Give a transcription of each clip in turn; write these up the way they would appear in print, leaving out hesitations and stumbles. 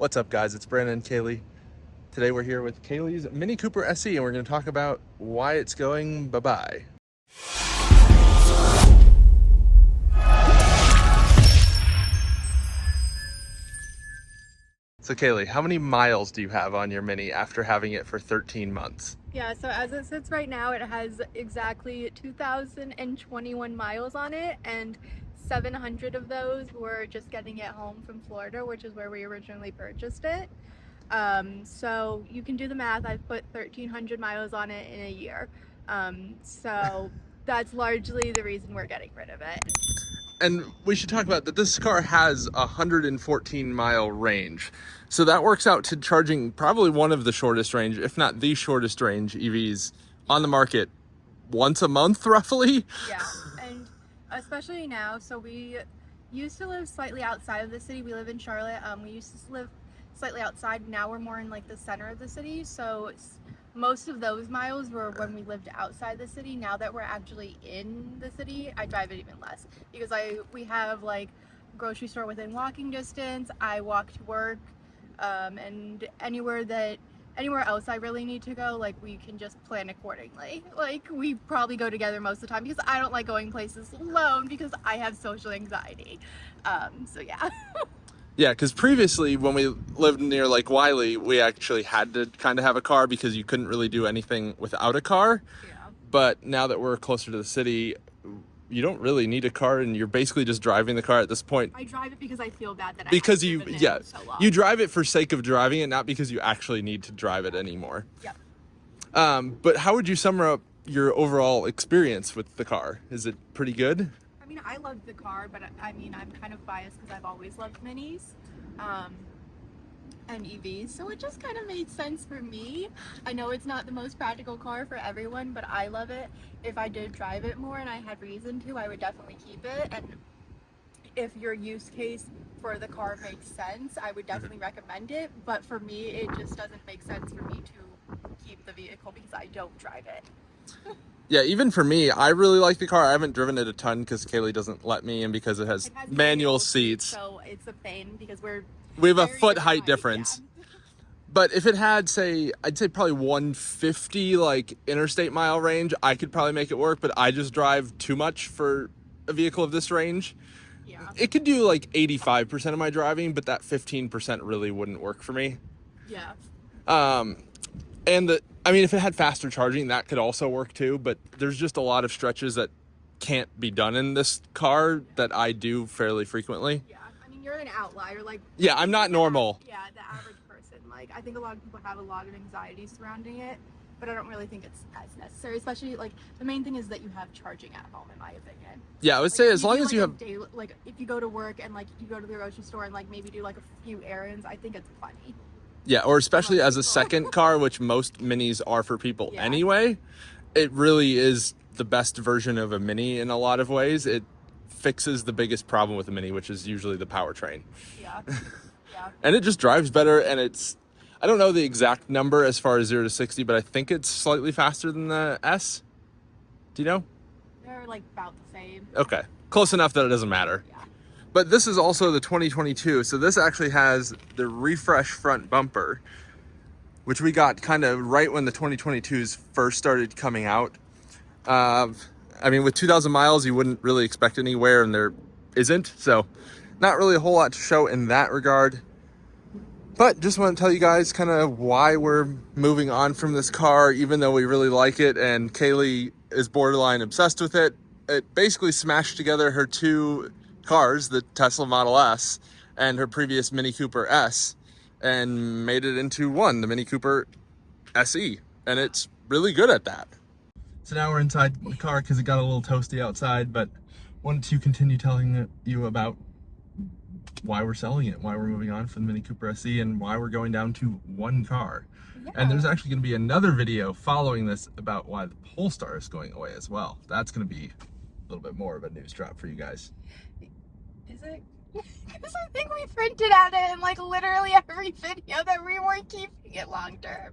What's up, guys? It's Brandon and Kalie. Today we're here with Kalie's Mini Cooper SE, and we're going to talk about why it's going bye-bye. So Kalie, how many miles do you have on your Mini after having it for 13 months? Yeah, so as it sits right now, it has exactly 2,021 miles on it, and 700 of those were just getting it home from Florida, which is where we originally purchased it. So you can do the math. I've put 1,300 miles on it in a year. So that's largely the reason we're getting rid of it. And we should talk about that this car has a 114-mile range. So that works out to charging probably one of the shortest range, if not the shortest range EVs on the market once a month, roughly. Yeah, and especially now. So we used to live slightly outside of the city. We live in Charlotte. We used to live slightly outside. Now we're more in like the center of the city. So most of those miles were when we lived outside the city. Now that we're actually in the city, I drive it even less because we have like grocery store within walking distance. I walk to work, and anywhere else I really need to go, like we can just plan accordingly. Like we probably go together most of the time because I don't like going places alone because I have social anxiety. So yeah. Yeah, because previously when we lived near Lake Wiley, we actually had to kind of have a car because you couldn't really do anything without a car. Yeah. But now that we're closer to the city, you don't really need a car, and you're basically just driving the car at this point. I drive it because I feel bad that because I you so long. You drive it for sake of driving it, not because you actually need to drive it anymore. Yeah. But how would you sum up your overall experience with the car? Is it pretty good? I mean, I love the car, but I mean, I'm kind of biased because I've always loved minis and EVs, so it just kind of made sense for me. I know it's not the most practical car for everyone, but I love it. If I did drive it more and I had reason to, I would definitely keep it. And if your use case for the car makes sense, I would definitely recommend it. But for me, it just doesn't make sense for me to keep the vehicle because I don't drive it. Yeah, even for me, I really like the car. I haven't driven it a ton because Kalie doesn't let me, and because it has manual seats. So it's a pain because we have a foot height difference. Yeah. But if it had, I'd say probably 150 like interstate mile range, I could probably make it work, but I just drive too much for a vehicle of this range. Yeah. It could do like 85% of my driving, but that 15% really wouldn't work for me. Yeah. And I mean, if it had faster charging, that could also work too, but there's just a lot of stretches that can't be done in this car that I do fairly frequently. Yeah, I mean, you're an outlier. Like, yeah, I'm not normal. Yeah, the average person. Like, I think a lot of people have a lot of anxiety surrounding it, but I don't really think it's as necessary, especially like the main thing is that you have charging at home, in my opinion. Yeah, I would say as long as you have like if you go to work and like you go to the grocery store and like maybe do like a few errands, I think it's plenty. Yeah, or especially as a second car, which most Minis are for people anyway, it really is the best version of a Mini in a lot of ways. It fixes the biggest problem with a Mini, which is usually the powertrain. Yeah. Yeah. And it just drives better, and I don't know the exact number as far as 0 to 60, but I think it's slightly faster than the S. Do you know? They're like about the same. Okay. Close enough that it doesn't matter. Yeah. But this is also the 2022, so this actually has the refresh front bumper, which we got kind of right when the 2022s first started coming out. I mean, with 2,000 miles, you wouldn't really expect any wear, and there isn't, so not really a whole lot to show in that regard. But just want to tell you guys kind of why we're moving on from this car, even though we really like it, and Kalie is borderline obsessed with it. It basically smashed together her two cars, the Tesla Model S and her previous Mini Cooper S, and made it into one, the Mini Cooper SE, and it's really good at that. So now we're inside the car because it got a little toasty outside, but wanted to continue telling you about why we're selling it, why we're moving on from the Mini Cooper SE, and why we're going down to one car. Yeah. And there's actually going to be another video following this about why the Polestar is going away as well. That's going to be a little bit more of a news drop for you guys. Is it? Because I think we printed out it in like literally every video that we weren't keeping it long term.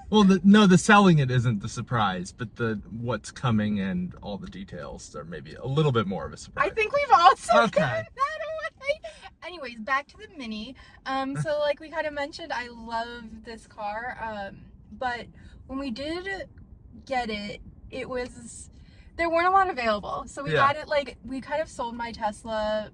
Well, the selling it isn't the surprise, but the what's coming and all the details are maybe a little bit more of a surprise. I think we've also okay. that away. anyways, back to the Mini. So like we kind of mentioned, I love this car. But when we did get it, there weren't a lot available. So we got it like, we kind of sold my Tesla.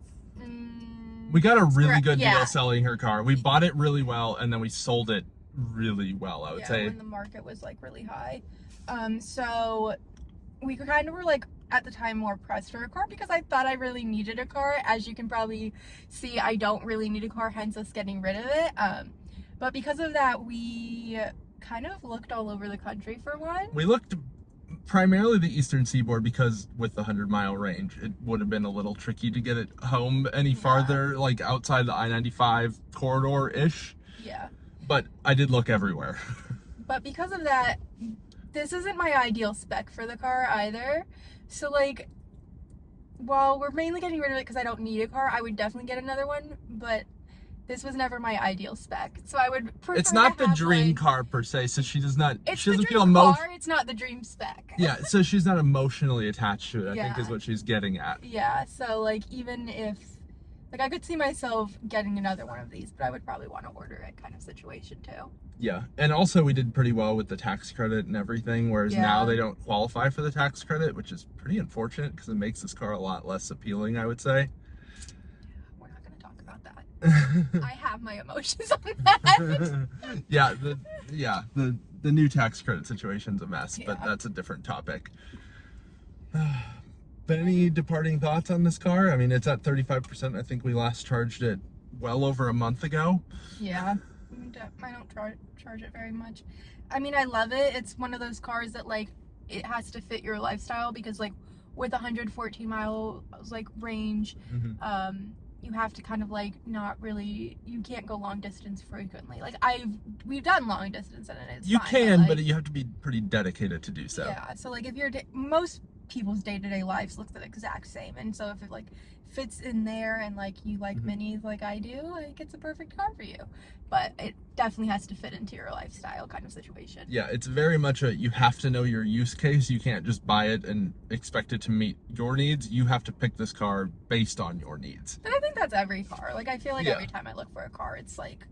We got a really good deal selling her car. We bought it really well, and then we sold it really well, I would say. When the market was like really high. So we kind of were like, at the time, more pressed for a car because I thought I really needed a car. As you can probably see, I don't really need a car, hence us getting rid of it. But because of that, we kind of looked all over the country for one. We looked primarily the eastern seaboard because with the 100-mile range, it would have been a little tricky to get it home any farther, like outside the I-95 corridor-ish. Yeah. But I did look everywhere. But because of that, this isn't my ideal spec for the car either. So like, while we're mainly getting rid of it because I don't need a car, I would definitely get another one, but this was never my ideal spec. So I would prefer It's not to the have, dream like, car per se, so she doesn't it's feel the dream car, it's not the dream spec. Yeah, so she's not emotionally attached to it, I think Yeah. is what she's getting at. Yeah, so like even if, like I could see myself getting another one of these, but I would probably want to order it kind of situation too. Yeah, and also we did pretty well with the tax credit and everything, whereas now they don't qualify for the tax credit, which is pretty unfortunate because it makes this car a lot less appealing, I would say. We're not going to talk about that. I have my emotions on that. The new tax credit situation's a mess, but that's a different topic. But any departing thoughts on this car? I mean, it's at 35%. I think we last charged it well over a month ago. Yeah, I don't charge it very much. I mean, I love it. It's one of those cars that like, it has to fit your lifestyle because like with 114 miles like range, you have to kind of like not really, you can't go long distance frequently. Like we've done long distance and it's you fine, can, but you have to be pretty dedicated to do so. Yeah, so like if you're most people's day-to-day lives look the exact same, and so if it like fits in there and like you like minis like I do, like it's a perfect car for you. But it definitely has to fit into your lifestyle kind of situation. Yeah, it's very much you have to know your use case. You can't just buy it and expect it to meet your needs. You have to pick this car based on your needs. And I think that's every car. Like I feel like every time I look for a car, it's like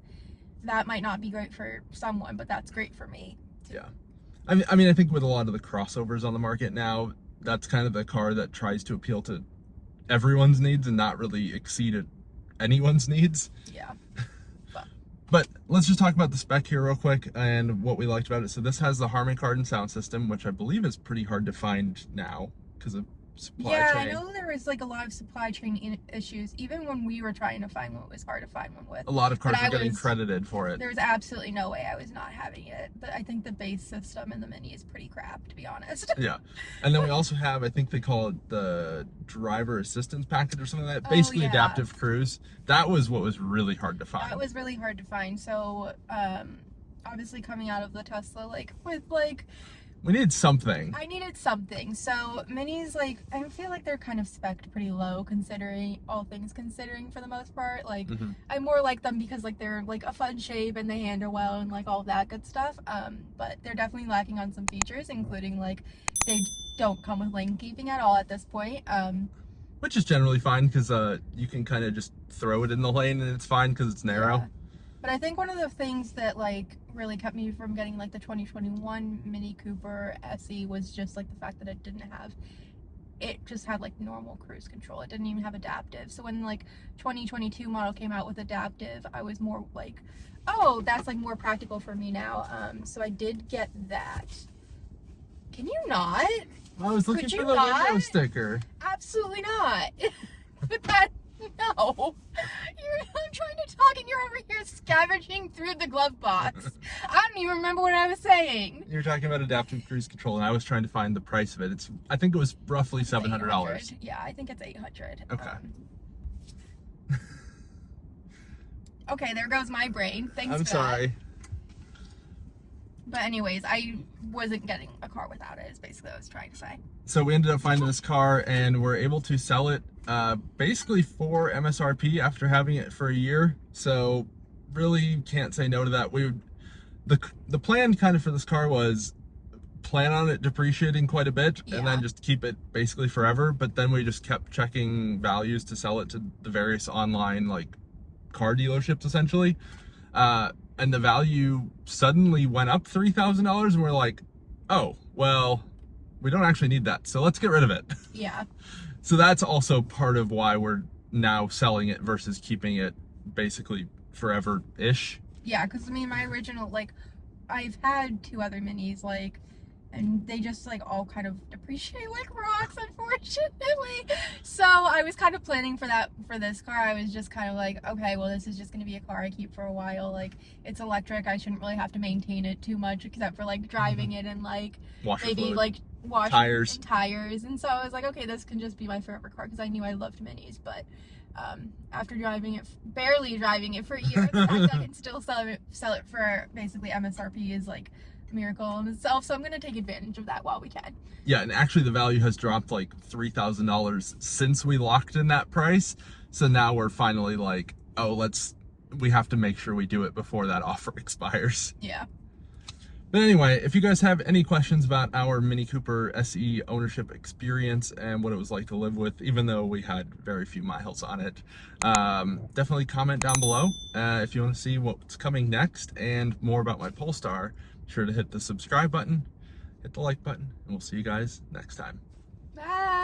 that might not be great for someone, but that's great for me. Yeah. I mean, I think with a lot of the crossovers on the market now, that's kind of the car that tries to appeal to everyone's needs and not really exceed anyone's needs. Yeah. But let's just talk about the spec here real quick and what we liked about it. So this has the Harman Kardon sound system, which I believe is pretty hard to find now because of supply chain. I know there was like a lot of supply chain issues. Even when we were trying to find one, it was hard to find one with. A lot of cars were getting credited for it. There's absolutely no way I was not having it. But I think the base system in the Mini is pretty crap, to be honest. Yeah. And then we also have, I think they call it the driver assistance package or something like that. Basically adaptive cruise. That was what was really hard to find. That was really hard to find. So obviously coming out of the Tesla, like with like, we needed something. I needed something. So Minis, like, I feel like they're kind of spec'd pretty low considering, all things considering for the most part. Like, I more like them because like they're like a fun shape and they handle well and like all that good stuff. But they're definitely lacking on some features, including like they don't come with lane keeping at all at this point. Which is generally fine because you can kind of just throw it in the lane and it's fine because it's narrow. Yeah. But I think one of the things that like really kept me from getting like the 2021 Mini Cooper SE was just like the fact that it just had like normal cruise control. It didn't even have adaptive. So when like 2022 model came out with adaptive, I was more like, oh, that's like more practical for me now. So I did get that. Can you not? I was looking for the window sticker. Absolutely not. But that, no. I'm trying to talk and you're over here scavenging through the glove box. I don't even remember what I was saying. You're talking about adaptive cruise control and I was trying to find the price of it. I think it was roughly $700. Yeah, I think it's $800. Okay. Okay, there goes my brain. Thanks I'm for sorry. that. But anyways, I wasn't getting a car without it, is basically what I was trying to say. So we ended up finding this car and we're able to sell it basically for MSRP after having it for a year. So really can't say no to that. The plan kind of for this car was plan on it depreciating quite a bit and then just keep it basically forever. But then we just kept checking values to sell it to the various online like car dealerships essentially. And the value suddenly went up $3,000 and we're like, oh, well, we don't actually need that. So let's get rid of it. Yeah. So that's also part of why we're now selling it versus keeping it basically forever-ish. Yeah, because I mean, my original, like, I've had 2 other minis, like, and they just, like, all kind of depreciate like rocks, unfortunately. So I was kind of planning for that for this car. I was just kind of like, okay, well, this is just going to be a car I keep for a while. Like, it's electric. I shouldn't really have to maintain it too much except for, like, driving it and, like, Washer maybe, fluid. like, wash Tires. and tires. And so I was like, okay, this can just be my forever car because I knew I loved minis. But after barely driving it for a year, the fact that I can still sell it for basically MSRP is, like, miracle in itself, so I'm gonna take advantage of that while we can. Yeah, and actually the value has dropped like $3,000 since we locked in that price. So now we're finally like, oh, we have to make sure we do it before that offer expires. Yeah. But anyway, if you guys have any questions about our Mini Cooper SE ownership experience and what it was like to live with, even though we had very few miles on it, definitely comment down below. If you want to see what's coming next and more about my Polestar, be sure to hit the subscribe button, hit the like button, and we'll see you guys next time. Bye.